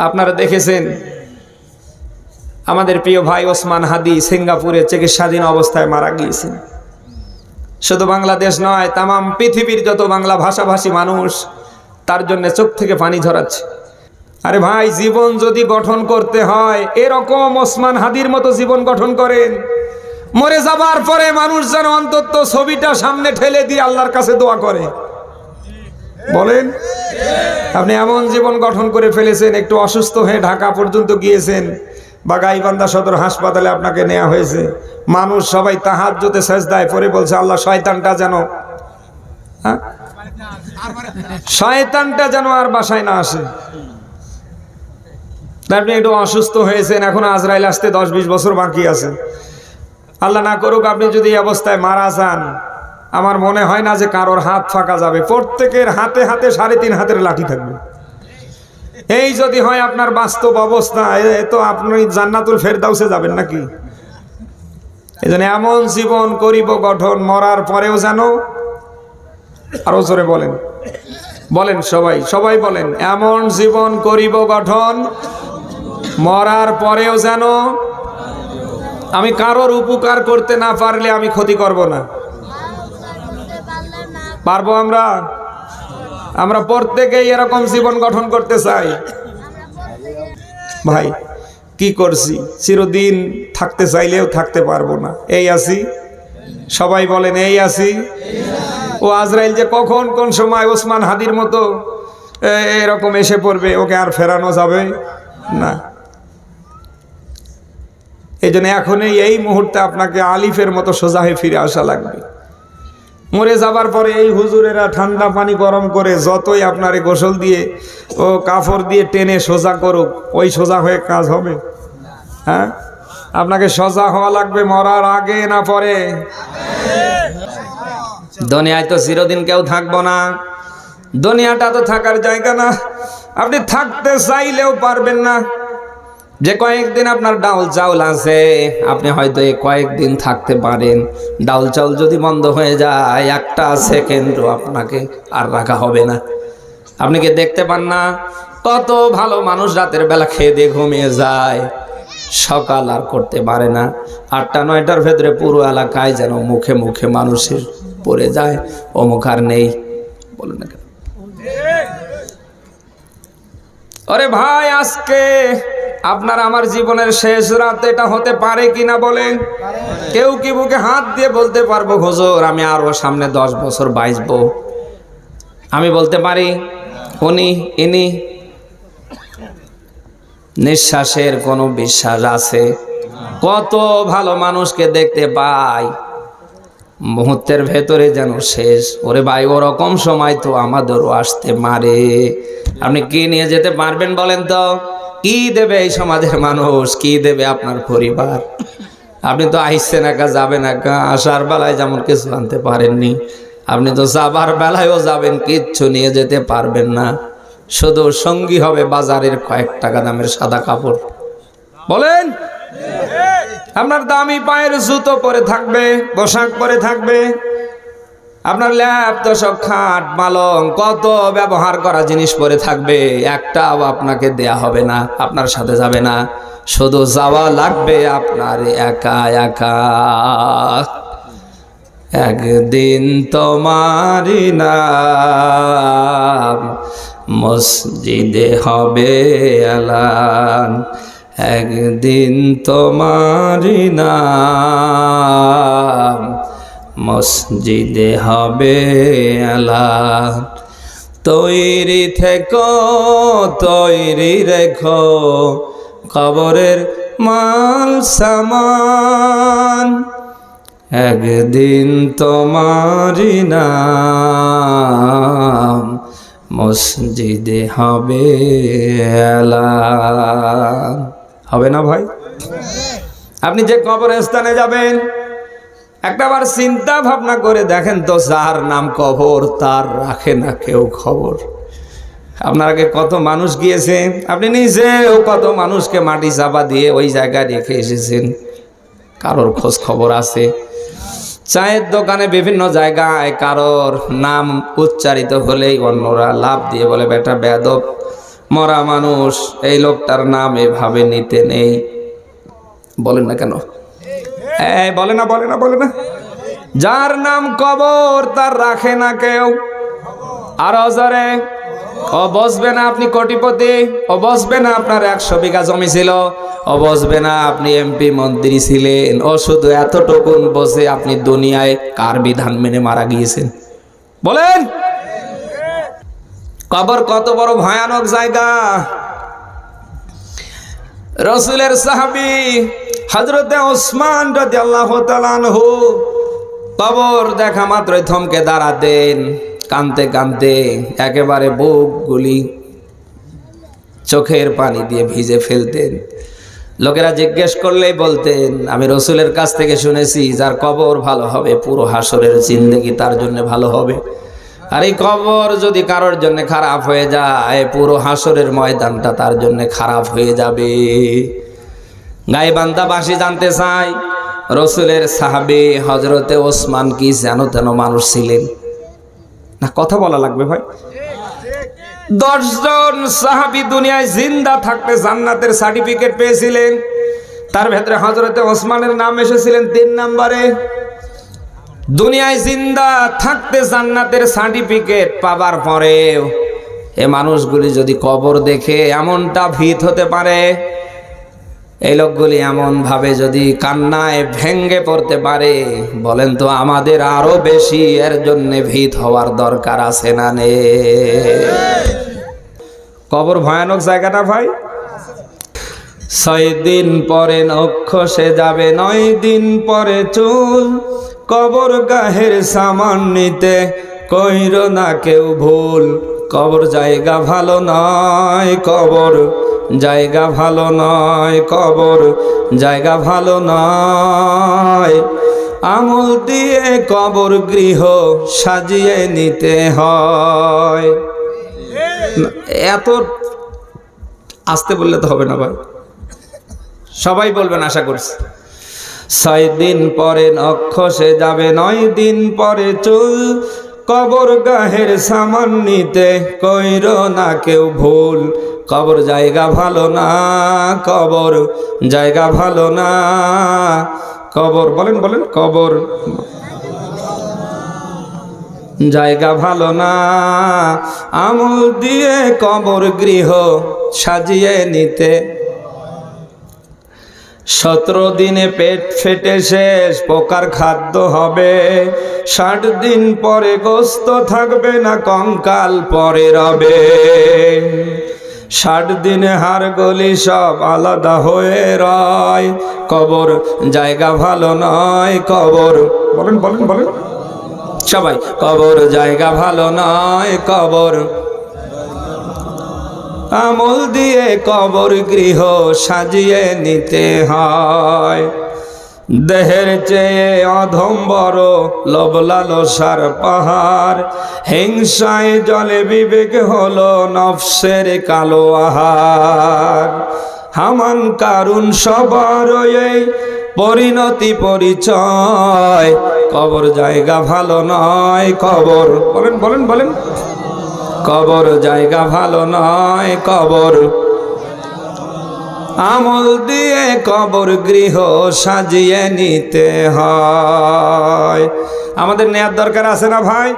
আপনারা দেখেছেন আমাদের প্রিয় ভাই ওসমান হাদি সিঙ্গাপুরে চিকিৎসাধীন অবস্থায় মারা গিয়েছেন। শুধু বাংলাদেশ নয়, তামাম পৃথিবীর যত বাংলা ভাষাভাষী মানুষ তার জন্য চোখ থেকে পানি ঝরাচ্ছে। আরে ভাই, জীবন যদি গঠন করতে হয় এরকম ওসমান হাদির মতো জীবন গঠন করেন। মরে যাবার পরে মানুষ যেন অন্তত ছবিটা সামনে ঠেলে দিয়ে আল্লাহর কাছে দোয়া করে। বলেন, আপনি এমন জীবন গঠন করে ফেলেছেন, একটু অসুস্থ হয়ে ঢাকা পর্যন্ত গিয়েছেন বা গাইবান্ধা সদর হাসপাতালে আপনাকে নেওয়া হয়েছে। মানুষ সবাই তাহাজ্জুদে সেজদায় পড়ে বলছে আল্লাহ শয়তানটা যেন আর বাসায় না আসে। আপনি একটু অসুস্থ হয়েছেন, এখন আজরাইল আসতে 10-20 বছর বাকি আছে। আল্লাহ না করুক আপনি যদি এই অবস্থায় মারা যান, আমার মনে হয় না যে কারোর হাত ফাঁকা যাবে। প্রত্যেকের হাতে হাতে 3.5 হাতের লাঠি থাকবে। এই যদি হয় আপনার বাস্তব অবস্থা, তো আপনি জান্নাতুল ফেরদাউসে যাবেন নাকি? এই জন্য এমন জীবন করিব গঠন, মরার পরেও যেন, আরো জোরে বলেন, বলেন সবাই বলেন, এমন জীবন করিব গঠন মরার পরেও যেন আমি কারোর উপকার করতে না পারলে আমি ক্ষতি করব না। পারবো আমরা প্রত্যেকেই এরকম জীবন গঠন করতে চাই। ভাই কি করছি, চিরদিন থাকতে চাইলেও থাকতে পারবো না, এই আছি। সবাই বলেন এই আছি। ও আজরাইল যে কখন কোন সময় ওসমান হাদির মতো এরকম এসে পড়বে, ওকে আর ফেরানো যাবে না। এই জন্য এখনই এই মুহূর্তে আপনাকে আলিফের মতো সোজা হয়ে ফিরে আসা লাগবে। মরে যাবার পরে এই হুজুরেরা ঠান্ডা পানি গরম করে যতই আপনারে গোসল দিয়ে ও কাপড় দিয়ে টেনে সোজা করুক, ওই সোজা হয়ে কাজ হবে? হ্যাঁ, আপনাকে সোজা হওয়া লাগবে মরার আগে না পরে। দুনিয়ায় তো চিরদিন কেউ থাকবো না, দুনিয়াটা তো থাকার জায়গা না। আপনি থাকতে চাইলেও পারবেন না। যে কয়েকদিন আপনার ডাউল চাউল আছে, আপনি হয়তো এই কয়েকদিন থাকতে পারেন। ডাউল চাউল যদি বন্ধ হয়ে যায়, একটা সেকেন্ডও আপনাকে আর রাখা হবে না। আপনি কি দেখতে পান না কত ভালো মানুষ রাতের বেলা খেয়ে দিয়ে ঘুমিয়ে যায়, সকাল আর করতে পারে না। 8টা-9টার ভেতরে পুরো এলাকায় যেন মুখে মুখে মানুষের পড়ে যায়, অমুক আর নেই। বলুন না কেন? আরে ভাই, আজকে আপনার আমার জীবনের শেষ রাত এটা হতে পারে কিনা বলেন? কেউ কি বুকে হাত দিয়ে বলতে পারবো হুজুর আমি আরো সামনে 10 বছর বাঁচবো? আমি বলতে পারি ইনি নিঃশ্বাসের কোনো বিশ্বাস আছে? কত ভালো মানুষকে দেখতে পাই, মুহূর্তের ভেতরে যেন শেষ। ওরে ভাই, ওরকম সময় তো আমাদেরও আসতে মারে। আপনি কি নিয়ে যেতে পারবেন বলেন তো? কি দেবে এই সমাজের মানুষ, কি দেবে আপনার পরিবার? আপনি তো আইসেন একা, যাবেন একা। আসার বেলায় যেমন কিছু আনতে পারেননি, আপনি তো যাবার বেলায়ও যাবেন, কিচ্ছু নিয়ে যেতে পারবেন না। শুধু সঙ্গী হবে বাজারের কয়েক টাকা দামের সাদা কাপড়। বলেন, আপনার দামি পায়ের জুতো পরে থাকবে, পোশাক পরে থাকবে, আপনার ল্যাপ তোষক খাট পালং কত ব্যবহার করা জিনিস পরে থাকবে, একটাও আপনাকে দেয়া হবে না, আপনার সাথে যাবে না। শুধু যাওয়া লাগবে আপনার একা একা। একদিন তোমারি নাম মসজিদে হবে এলান, একদিন তোমারি নাম মসজিদে হবে এলান। তৈরি থেকো, তৈরি রেখো কবরের মাল সামান, একদিন তোমারি নাম মসজিদে হবে এলান। হবে না ভাই? আপনি যে কবরস্থানে যাবেন, একটাবার চিন্তা ভাবনা করে দেখেন তো, যার নাম কবর তার রাখে না কেউ খবর। আপনার আগে কত মানুষ গিয়েছে, আপনি নিজেও কত মানুষকে মাটি চাপা দিয়ে ওই জায়গায় রেখে এসেছেন, কারোর খোঁজ খবর আছে? চায়ের দোকানে বিভিন্ন জায়গায় কারোর নাম উচ্চারিত হলেই অন্যরা লাভ দিয়ে বলে বেটা বেয়াদব, মরা মানুষ এই লোকটার নাম এভাবে নিতে নেই। বলেন না কেন? এই বলে না, বলে না, বলে না। যার নাম কবর তার রাখে না কেউ। আর অজরে ও বসবে না আপনি কোটিপতি, ও বসবে না আপনার 100 বিঘা জমি ছিল, ও বসবে না আপনি এমপি মন্ত্রী ছিলেন, ও শুধু এতটুকুন বসে আপনি দুনিয়ায় কার বিধান মেনে মারা গিয়েছেন? বলেন। কবর কত বড় ভয়ানক জায়গা। রাসূলের সাহাবী হযরতে ওসমান রাদিয়াল্লাহু তাআলা আনহু কবর দেখা মাত্রই থমকে দাঁড়াতেন, কাঁদতে কাঁদতে একেবারে বুকগুলি চোখের পানি দিয়ে ভিজে ফেলতেন। লোকেরা জিজ্ঞেস করলেই বলতেন, আমি রাসূলের কাছ থেকে শুনেছি যার কবর ভালো হবে পুরো হাসরের জিন্দেগি তার জন্য ভালো হবে। আর এই কবর যদি কারোর জন্য খারাপ হয়ে যায় পুরো হাসরের ময়দানটা তার জন্য খারাপ হয়ে যাবে। গাইবান্ধাবাসী জানতে চাই রাসূলের সাহাবী হযরতে ওসমান কি জানো তেন মানুষ ছিলেন না? কথা বলা লাগবে ভাই। 10 জন সাহাবী দুনিয়ায় জিন্দা থাকতে জান্নাতের সার্টিফিকেট পেয়েছিলেন, তার ভেতরে হযরতে ওসমানের নাম এসেছিলেন 3 নম্বরে। দুনিয়ায় জিন্দা থাকতে জান্নাতের সার্টিফিকেট পাবার পরেও এই মানুষগুলি যদি কবর দেখে এমনটা ভীত হতে পারে, এই লোকগুলি এমন ভাবে যদি কান্নায় ভেঙ্গে পড়তে পারে, বলেন তো আমাদের আরো বেশি এর জন্য ভীত হওয়ার দরকার আছে না নে? কবর ভয়ানক জায়গাটা ভাই। 6 দিন পরে নখ খসে যাবে, 9 দিন পরে চুল, কবর গাহের সামান নিতে কইরো না কেউ ভুল। কবর জায়গা ভালো নয়, কবর জায়গা ভালো নয়, কবর জায়গা ভালো নয়। আমল দিয়ে কবর গৃহ সাজিয়ে নিতে হয়। এত আসতে বললে তো হবে না ভাই, সবাই বলবেন আশা করছি। 6 দিন পরে নখ খসে যাবে, 9 দিন পরে চুল, কবর গাহের সামান নিতে কইরো না কেউ ভুল। কবর জায়গা ভালো না, কবর জায়গা ভালো না, কবর বলেন বলেন, কবর জায়গা ভালো না। আমল দিয়ে কবর গৃহ সাজিয়ে নিতে। 17 দিনে পেট ফেটে শেষ, পোকার খাদ্য হবে। 60 দিন পরে গোস্ত থাকবে না, কঙ্কাল পরে রবে। 60 দিনে হাড় গলি সব আলাদা হয়ে রয়। কবর জায়গা ভালো নয়, কবর বলেন বলেন বলেন সবাই, কবর জায়গা ভালো নয়, কবর আমল দিয়ে কবর গৃহ সাজিয়ে নিতে হয়। দেহের চেয়ে অধম বড় লোভ লালসার পাহাড়, হিংসায় জলে বিবেক হলো নফসের কালো আহার। হামান কারুন সবার এই পরিণতি পরিচয়। কবর জায়গা ভালো নয়, কবর বলেন বলেন বলেন, কবর জায়গা ভালো নয়, কবর আমল দিয়ে কবর গৃহ সাজিয়ে নিতে হয়। আমাদের নেয়ার দরকার আছে না ভাই?